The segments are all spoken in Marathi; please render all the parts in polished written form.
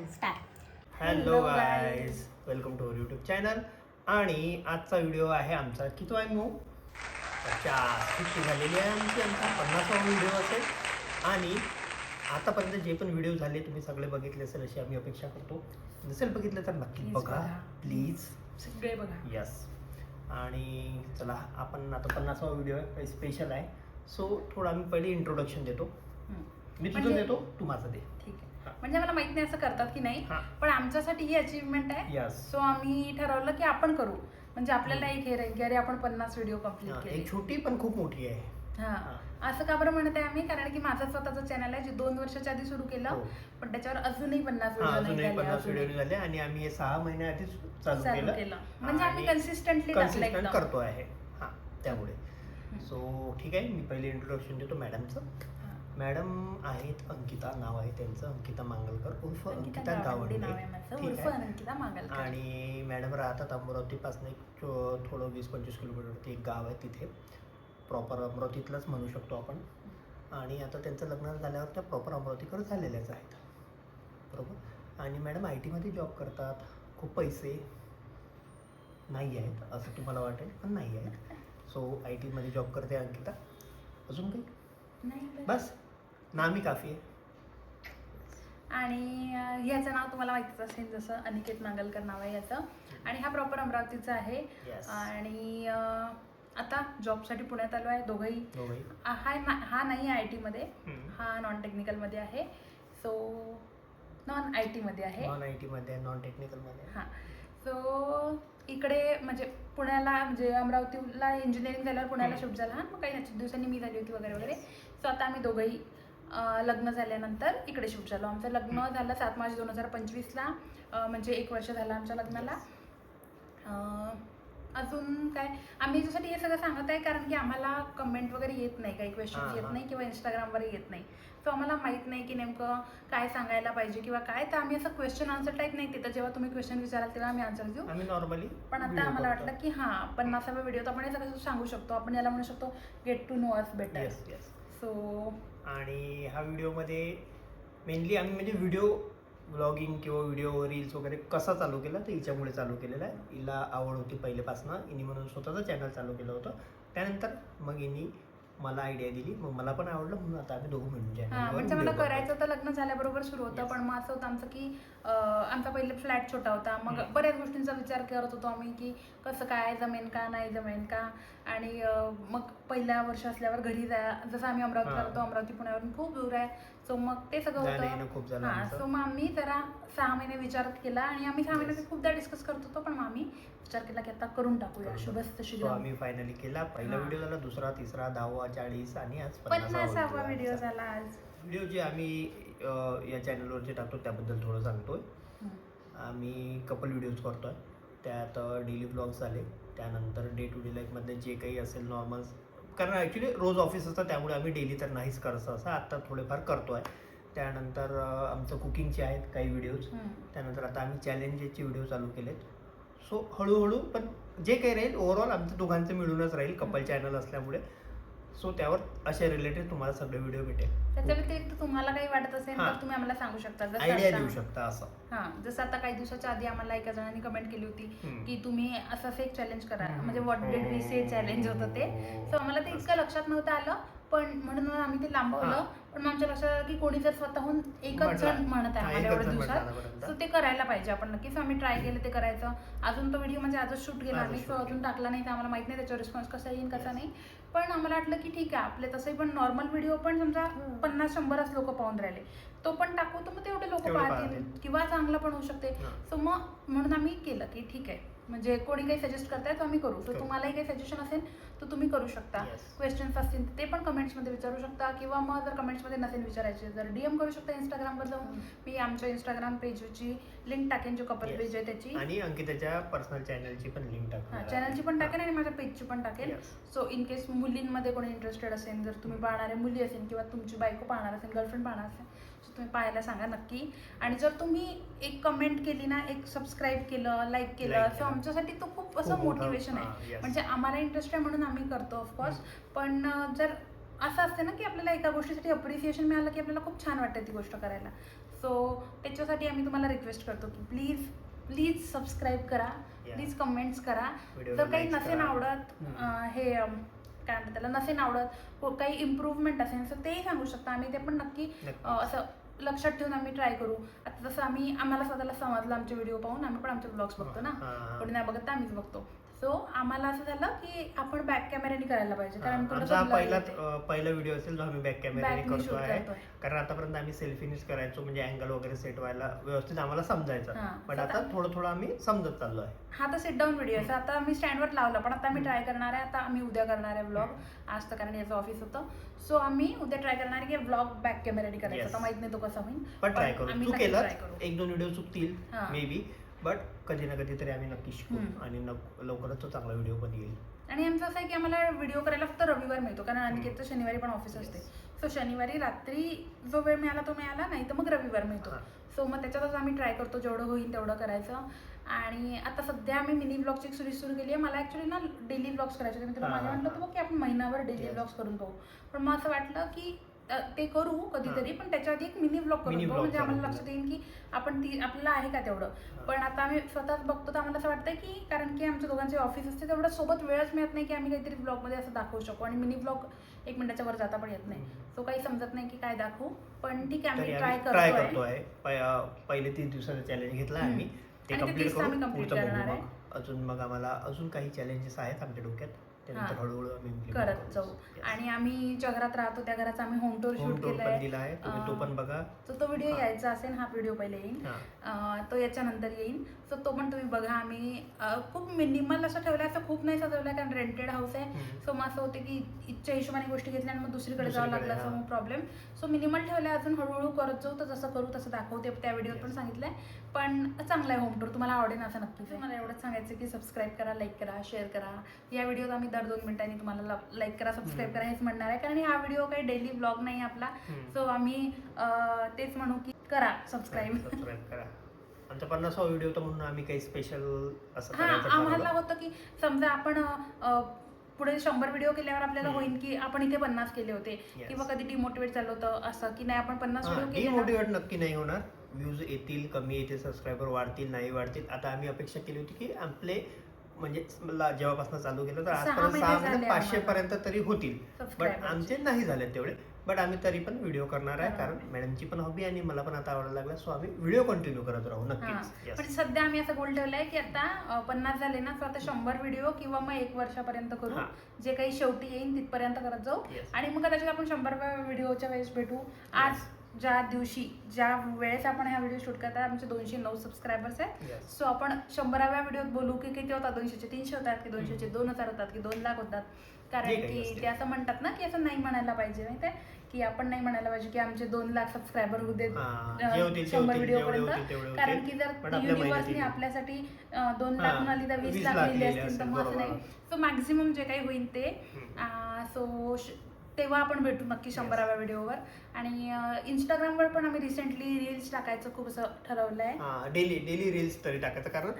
1 start. Hello guys, welcome to our YouTube channel. आणि आजचा व्हिडिओ आहे आमचा किती आहे मग 50 झालेली आहे आमची. आमचा 50वा व्हिडिओ असेल. आणि आतापर्यंत जे पण व्हिडिओ झाले तुम्ही सगळे बघितले असेल अशी आम्ही अपेक्षा करतो. नसेल बघितलं तर नक्की बघा प्लीज, सगळे बघा. यस. आणि चला आपण आता 50वा व्हिडिओ आहे, काही स्पेशल आहे. सो थोडं आम्ही पहिले इंट्रोडक्शन देतो. मी तुझं देतो, तू माझं दे. ठीक आहे. म्हणजे मला माहित नाही असं करतात की नाही, हां. पण आमच्यासाठी ही अचीवमेंट आहे. यस. सो आम्ही ठरवलं की आपण करू. म्हणजे आपल्याला एक हे राहील की अरे आपण 50 व्हिडिओ कम्प्लीट केले. एक छोटी पण खूप मोठी आहे. हा, असं का बरं म्हणत आहे आम्ही, कारण की माझं स्वतःचं चॅनल आहे जे 2 वर्षाच्या आधी सुरू केलं. पण त्याच्यावर अजूनही 50 व्हिडिओ झाले आणि आम्ही हे 6 महिन्याआधीच चालू केलं. म्हणजे आम्ही कन्सिस्टंटली करतो आहे. हा, त्यामुळे सो ठीक आहे. मी पहिले इंट्रोडक्शन देतो मॅडमचं. मॅडम आहेत अंकिता, नाव आहे त्यांचं अंकिता मांगलकर उर्फ अंकिता गावंडे. आणि मॅडम राहतात अमरावतीपासून एक थोडं 20-25 किलोमीटरवरती एक गाव आहे, तिथे प्रॉपर अमरावतीतलंच म्हणू शकतो आपण. आणि आता त्यांचं लग्न झाल्यावर त्या प्रॉपर अमरावतीकर झालेल्याच आहेत, बरोबर. आणि मॅडम आय टीमध्ये जॉब करतात. खूप पैसे नाही आहेत असं तुम्हाला वाटेल, पण नाही आहेत. सो आय टीमध्ये जॉब करते अंकिता. अजून काही नाही, बस नामी काफी आहे. आणि याचं नाव तुम्हाला माहितीच असेल, जसं अनिकेत नागलकर नाव आहे याचं. आणि हा प्रॉपर अमरावतीचा आहे. आणि आता जॉबसाठी पुण्यात आलो आहे दोघंही. हा नाही आहे आय टीमध्ये, हा नॉन टेक्निकलमध्ये आहे. सो नॉन आय टीमध्ये आहे. नॉन टेक्निकलमध्ये. हां. सो इकडे म्हणजे पुण्याला, म्हणजे अमरावतीला इंजिनिअरिंग झाल्यावर पुण्याला शिफ्ट झाला. मग काही दिवसांनी मी झाली होती वगैरे वगैरे. सो आता आम्ही दोघंही लग्न झाल्यानंतर इकडे शिफ्ट झालो. आमचं लग्न झालं 7 मार्च 2025ला. म्हणजे 1 वर्ष झालं आमच्या लग्नाला. अजून काय, आम्ही याच्यासाठी हे सगळं सांगत आहे कारण की आम्हाला कमेंट वगैरे येत नाही, काही क्वेश्चन्स येत नाही किंवा इंस्टाग्रामवरही येत नाही. सो आम्हाला माहीत नाही की नेमकं काय सांगायला पाहिजे किंवा काय. तर आम्ही असं क्वेश्चन आन्सर टाईप नाही देत. जेव्हा तुम्ही क्वेश्चन विचाराल तेव्हा आम्ही आन्सर देऊ. आम्ही नॉर्मली. पण आता आम्हाला वाटलं की हां, 50वा व्हिडिओ तर आपण हे सगळं सांगू शकतो. आपण याला म्हणू शकतो get to know us better. So आणि ह्या व्हिडिओमध्ये मेनली आम्ही म्हणजे व्हिडिओ ब्लॉगिंग किंवा व्हिडिओ रील्स वगैरे कसा चालू केला तर हिच्यामुळे चालू केलेला आहे. हिला आवड होती पहिलेपासनं, हिने म्हणून स्वतःचं चॅनल चालू केलं होतं. त्यानंतर मग हिने मला आयडिया दिली, मग मला पण आवडलं, म्हणून आता आम्ही दोघं मिळून चॅनल. म्हणजे मला करायचं तर लग्न झाल्याबरोबर सुरू होतं. पण मग असं होतं आमचं की आमचा पहिले फ्लॅट छोटा होता. मग बऱ्याच गोष्टींचा विचार करत होतो आम्ही की कसं काय जमेन का नाही जमेन का. आणि मग पहिल्या वर्ष असल्यावर घरी जसं आम्ही अमरावतीला होतो, अमरावती पुण्यावरून खूप दूर आहे. सो मग ते सगळं होतं. हां, सो मग आम्ही जरा 6 महिने विचार केला. आणि आम्ही 6 महिन्यात खूपदा डिस्कस करत होतो. पण मग आम्ही विचार केला की आता करून टाकूया. शुभच आम्ही फायनली केला. पहिला व्हिडिओ झाला, दुसरा, तिसरा, 10वा, 40 आणि आज 50वा व्हिडिओ झाला. आज व्हिडिओ जे आम्ही या चॅनलवर जे टाकतो त्याबद्दल थोडं सांगतोय. आम्ही कपल व्हिडिओज करतोय. त्यात डेली ब्लॉग्स झाले, त्यानंतर डे टू डे लाईफमध्ये जे काही असेल नॉर्मल, कारण ॲक्च्युली रोज ऑफिस असतं त्यामुळे आम्ही डेली तर नाहीच करत असं. आत्ता थोडेफार करतो आहे. त्यानंतर आमचं कुकिंगचे आहेत काही व्हिडिओज. त्यानंतर आता आम्ही चॅलेंजेसचे व्हिडिओ चालू केलेत. सो हळूहळू, पण जे काही राहील ओव्हरऑल आमचं दोघांचं मिळूनच राहील, कपल चॅनल असल्यामुळे. सो त्यावर अशा रिलेटेड तुम्हाला सगळे व्हिडिओ भेटेल. त्याच्या व्यतिरिक्त तुम्हाला काही वाटत असेल तर तुम्ही आम्हाला सांगू शकता, आयडिया देऊ शकता असं. हां, जसं आता काही दिवसाच्या आधी आम्हाला एका जणांनी कमेंट केली होती की तुम्ही असं एक चॅलेंज करा. म्हणजे what did we say challenge होतं ते. सो आम्हाला ते इतकं लक्षात नव्हतं आलं, पण म्हणून आम्ही ते लांबवलं. पण मग आमच्या लक्षात आलं की कोणी जर स्वतःहून एकच जण म्हणत आहे आम्हाला एवढ्या दिवसात, सो ते करायला पाहिजे आपण नक्कीच. आम्ही ट्राय केलं ते करायचं. अजून तो व्हिडिओ म्हणजे आजच शूट केला आम्ही. सो अजून टाकला नाही, तर आम्हाला माहित नाही त्याच्यावर रिस्पॉन्स कसा येईल कसा नाही. पण आम्हाला वाटलं की ठीक आहे, आपले तसंही पण नॉर्मल व्हिडिओ पण समजा 50-100च लोक पाहून राहिले, तो पण टाकू तर मग तेवढे लोक पाहतील किंवा चांगलं पण होऊ शकते. सो मग म्हणून आम्ही केलं की ठीक आहे, म्हणजे कोणी काही सजेस्ट करताय तर आम्ही करू. सो तुम्हालाही काही सजेशन असेल तर तुम्ही करू शकता. क्वेश्चन्स असतील ते पण कमेंट्समध्ये विचारू शकता, किंवा मग जर कमेंट्समध्ये नसेल विचारायचे तर DM करू शकता इंस्टाग्रामवर जाऊन. मी आमच्या इंस्टाग्राम पेजची लिंक टाकेन, जो कपल पेज आहे त्याची, आणि अंकिताच्या पर्सनल चॅनलची पण लिंक टाकेन. हां, चॅनलची पण टाकेन आणि माझ्या पेजची पण टाकेन. सो इन केस मुलींमध्ये कोणी इंटरेस्टेड असेल, जर तुम्ही पाहणारे मुली असेल किंवा तुमची बायको पाहणार असेल, गर्लफ्रेंड पाहणार असेल, सो तुम्ही पाहायला सांगा नक्की. आणि जर तुम्ही एक कमेंट केली ना, एक सबस्क्राईब केलं, लाईक केलं, सो आमच्यासाठी तो खूप असं मोटिवेशन आहे. म्हणजे आम्हाला इंटरेस्ट आहे म्हणून आम्ही करतो ऑफकोर्स. पण जर असं असते ना की आपल्याला एका गोष्टीसाठी अप्रिसिएशन मिळालं की आपल्याला खूप छान वाटतं ती गोष्ट करायला. सो त्याच्यासाठी आम्ही तुम्हाला रिक्वेस्ट करतो की प्लीज सबस्क्राईब करा, प्लीज कमेंट्स करा. जर काही नसेल आवडत हे काय म्हणतात त्याला नसेल आवडत काही इम्प्रूव्हमेंट असेल तर तेही सांगू शकता. आम्ही ते पण नक्की असं लक्षात ठेवून आम्ही ट्राय करू. आता जसं आम्हाला स्वतःला समजलं आमचे व्हिडिओ पाहून, आम्ही पण आमचे ब्लॉग्स बघतो ना, कोणी नाही बघत तर आम्हीच बघतो. सो आम्हाला असं झालं की आपण बॅक कॅमेऱ्याने करायला पाहिजे, कारण पहिला व्हिडिओ असेल जो आम्ही बॅक कॅमेऱ्याने करतो आहे. कारण आतापर्यंत आम्ही सेल्फीनेच करायचो, म्हणजे अँगल वगैरे सेट व्हायला व्यवस्थित आम्हाला समजायचं, पण आता थोडं आम्ही समजत चाललो आहे. हा तर सिट डाऊन व्हिडिओ आहे. आता आम्ही स्टँडवर लावला, पण आता आम्ही ट्राय करणार आहे. आता आम्ही उद्या करणार आहे ब्लॉग. आज तर कारण याचं ऑफिस होतं, सो आम्ही उद्या ट्राय करणार आहे की ब्लॉग बॅक कॅमेऱ्याने करायचा. आता माहित नाही तो कसा होईल, पण ट्राय करू. तू केलं 1-2 व्हिडिओ चुकतील मे बी, बट कधी ना कधी तरी आम्ही नक्की शिकू आणि लवकरच तो चांगला व्हिडिओ पण येईल. आणि आमचं असं आहे की आम्हाला व्हिडिओ करायला फक्त रविवार मिळतो, कारण अनिकेतचं शनिवारी पण ऑफिस असते. सो शनिवारी रात्री जो वेळ मिळाला तो मिळाला, नाही तर मग रविवार मिळतो. सो मग त्याच्यातच आम्ही ट्राय करतो जेवढं होईल तेवढं करायचं. आणि आता सध्या आम्ही मिनी ब्लॉगची एक सिरीज सुरू केली आहे. मला ॲक्च्युली ना डेली ब्लॉग्स करायचे होते. मी तुला मागे म्हटलं होतं की आपण महिनाभर डेली ब्लॉग्स करून पाहू, पण मग असं वाटलं की ते करू कधीतरी, पण त्याच्या आधी एक मिनी ब्लॉग करून पाहू, म्हणजे आम्हाला लक्षात येईल की आपल्याला आहे का तेवढं. पण आता आम्ही स्वतःच बघतो तर आम्हाला असं वाटतं की कारण की आमच्या दोघांचे ऑफिस असते तेवढं सोबत वेळच मिळत नाही की आम्ही काहीतरी ब्लॉगमध्ये असं दाखवू शकू. आणि मिनी ब्लॉग 1 मिनिटाच्या वर जाता पण येत नाही, सो काही समजत नाही की काय दाखवू. पण ठीक आहे, आम्ही ट्राय करतोय. पहिले 30 दिवसाचा चॅलेंज घेतला आम्ही, ते कम्प्लीट करणार आहे. अजून मग आम्हाला अजून काही चॅलेंजेस आहेत आमच्या डोक्यात, त्यानंतर हळूहळू आम्ही करत जाऊ. आणि आम्ही ज्या घरात राहतो त्या घराचा आम्ही होम टूर शूट केलाय, तो पण बघा. तो व्हिडिओ यायचा असेल, हा व्हिडिओ पहिले येईल, तो याच्यानंतर येईल. सो तो पण तुम्ही बघा. आम्ही खूप मिनिमल असं ठेवलंय, असं खूप नाही सजवलंय, कारण रेंटेड हाऊस आहे. सो मग असं होते की इच्छा हिशोबाने गोष्टी घेतल्या आणि मग दुसरीकडे जावं लागलं, असं मग प्रॉब्लेम. सो मिनिमल ठेवलंय, अजून हळूहळू करत जाऊ. तर जसं करू तसं दाखवते, त्या व्हिडिओत पण सांगितलंय. पण चांगला आहे होम टूर, तुम्हाला आवडेल असं नक्कीच. मला एवढंच सांगायचं की सबस्क्राईब करा, लाईक करा, शेअर करा. या व्हिडिओत आम्ही दर 2 मिनिटांनी तुम्हाला लाईक करा, सबस्क्राईब करा हेच म्हणणार आहे, कारण हा व्हिडिओ काही डेली ब्लॉग नाही आपला. सो आम्ही तेच म्हणू की करा सबस्क्राईब करा. आमचा 50वा व्हिडिओ होता म्हणून आम्ही काही स्पेशल असं आम्हाला होतं की समजा आपण पुढे 100 व्हिडिओ केल्यावर आपल्याला होईल की आपण इथे 50 केले होते, किंवा कधी डिमोटिवेट झालं होतं असं की नाही आपण 50 व्हिडिओ केले. डिमोटिवेट नक्की नाही होणार. व्ह्यूज येतील, कमी येतील, सबस्क्रायबर वाढतील, नाही वाढतील. आता आम्ही अपेक्षा केली होती की आपले म्हणजे जेव्हापासून चालू केलं तर आजपर्यंत 6 महिने 500 पर्यंत तरी होतील, बट आमचे नाही झाले तेवढे. बट आम्ही तरी पण व्हिडिओ करणार आहे, कारण मॅडमची पण हॉबी आणि मला पण आता आवडायला लागला. सो आम्ही व्हिडिओ कंटिन्यू करत राहू नक्कीच. पण सध्या आम्ही असं गोल ठेवलंय की आता 50 झाले ना, सो आता 100 व्हिडिओ किंवा मग 1 वर्षापर्यंत करू. जे काही शेवटी येईल तिथपर्यंत करत जाऊ. आणि मग कदाचित आपण 100व्या व्हिडिओच्या वेळेस भेटू. आज ज्या वेळेस आपण हा व्हिडिओ शूट करतात आमचे 209 सबस्क्रायबर्स आहेत. सो आपण 100व्या व्हिडिओत बोलू की किती होतात, 200चे 300 होतात की 200चे 2000 होतात की 2 लाख होतात. कारण की ते असं म्हणतात ना की असं नाही म्हणायला पाहिजे, माहिती आहे की आपण नाही म्हणायला पाहिजे की आमचे 2 लाख सबस्क्रायबर होऊ देत 100 व्हिडिओ पर्यंत. कारण की जर युनिव्हर्सने आपल्यासाठी 2 लाख म्हणाली तर 20 लाख लिहिले असतील, तर मग असं नाही. सो मॅक्झिमम जे काही होईल ते, सो तेव्हा आपण भेटू नक्की 100व्या व्हिडिओवर. आणि इंस्टाग्रामवर पण आम्ही रिसेंटली रील्स टाकायचं खूप असं ठरवलं आहे. डेली रील्स तरी टाकायचं, कारण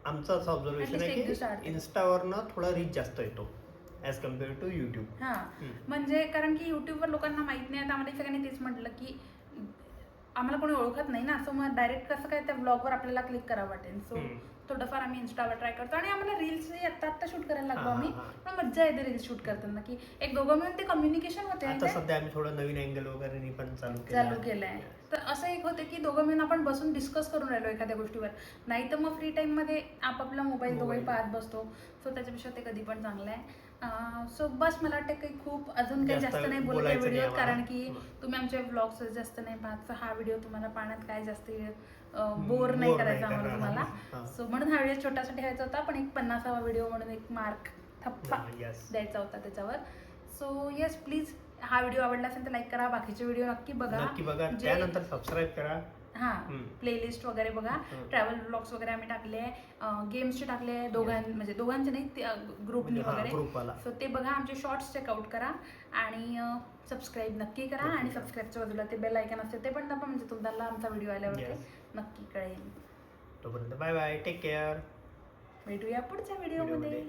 आमचं असं ऑब्झर्वेशन आहे की इन्स्टावरनं थोडा रीच जास्त येतो ॲज कम्पेअर टू युट्यूब. म्हणजे कारण की युट्यूबवर लोकांना माहित नाही. आता आम्हाला सगळ्यांनी तेच म्हटलं की आम्हाला कोणी ओळखत नाही ना, सो मग डायरेक्ट कसं काय त्या ब्लॉगवर आपल्याला क्लिक करावं वाटेल. सो थोडंफार आम्ही इन्स्टावर ट्राय करतो. आणि आम्हाला रील्स आत्ता शूट करायला लागलो आम्ही, पण मज्जा येते रील्स शूट करताना की एक दोघं मिळून ते कम्युनिकेशन होते. आता सध्या आम्ही थोडं नवीन अँगल वगैरे पण चालू केलंय. तर असं एक होते की दोघं मिळून आपण बसून डिस्कस करून राहिलो एखाद्या गोष्टीवर, नाही तर मग फ्री टाइम मध्ये आपापला मोबाईल दोघंही पाहत बसतो. सो त्याच्यापेक्षा ते कधी पण चांगलं आहे. सो बस मला वाटतं काही खूप अजून काही जास्त नाही बोलायचं व्हिडिओ, कारण की तुम्ही आमचे व्लॉग्स जास्त नाही पाहत. हा व्हिडिओ तुम्हाला पाहण्यात काय जास्त बोर नाही करायचा आम्हाला तुम्हाला. सो म्हणून हा व्हिडिओ छोटासा ठेवायचा होता, पण एक 50वा व्हिडिओ म्हणून एक मार्क थप्पा द्यायचा होता त्याच्यावर. सो येस, प्लीज हा व्हिडिओ आवडला असेल तर लाईक करा, बाकीचे व्हिडिओ नक्की बघा, त्यानंतर सबस्क्राईब करा. प्लेलिस्ट वगैरे बघा, ट्रॅव्हल ब्लॉग्स वगैरे आम्ही टाकले, गेम्सचे टाकले, म्हणजे दोघांचे नाही, ग्रुपनी वगैरे. सो ते बघा, आमचे शॉर्ट्स चेकआउट करा आणि सबस्क्राईब नक्की करा. आणि सबस्क्राईबच्या बाजूला ते बेल आयकॉन असते ते पण दाबा, म्हणजे तुम्हाला आमचा व्हिडिओ आल्यावर नक्की कळेल. तोपर्यंत बाय बाय, टेक केअर. भेटूया पुढच्या व्हिडिओमध्ये.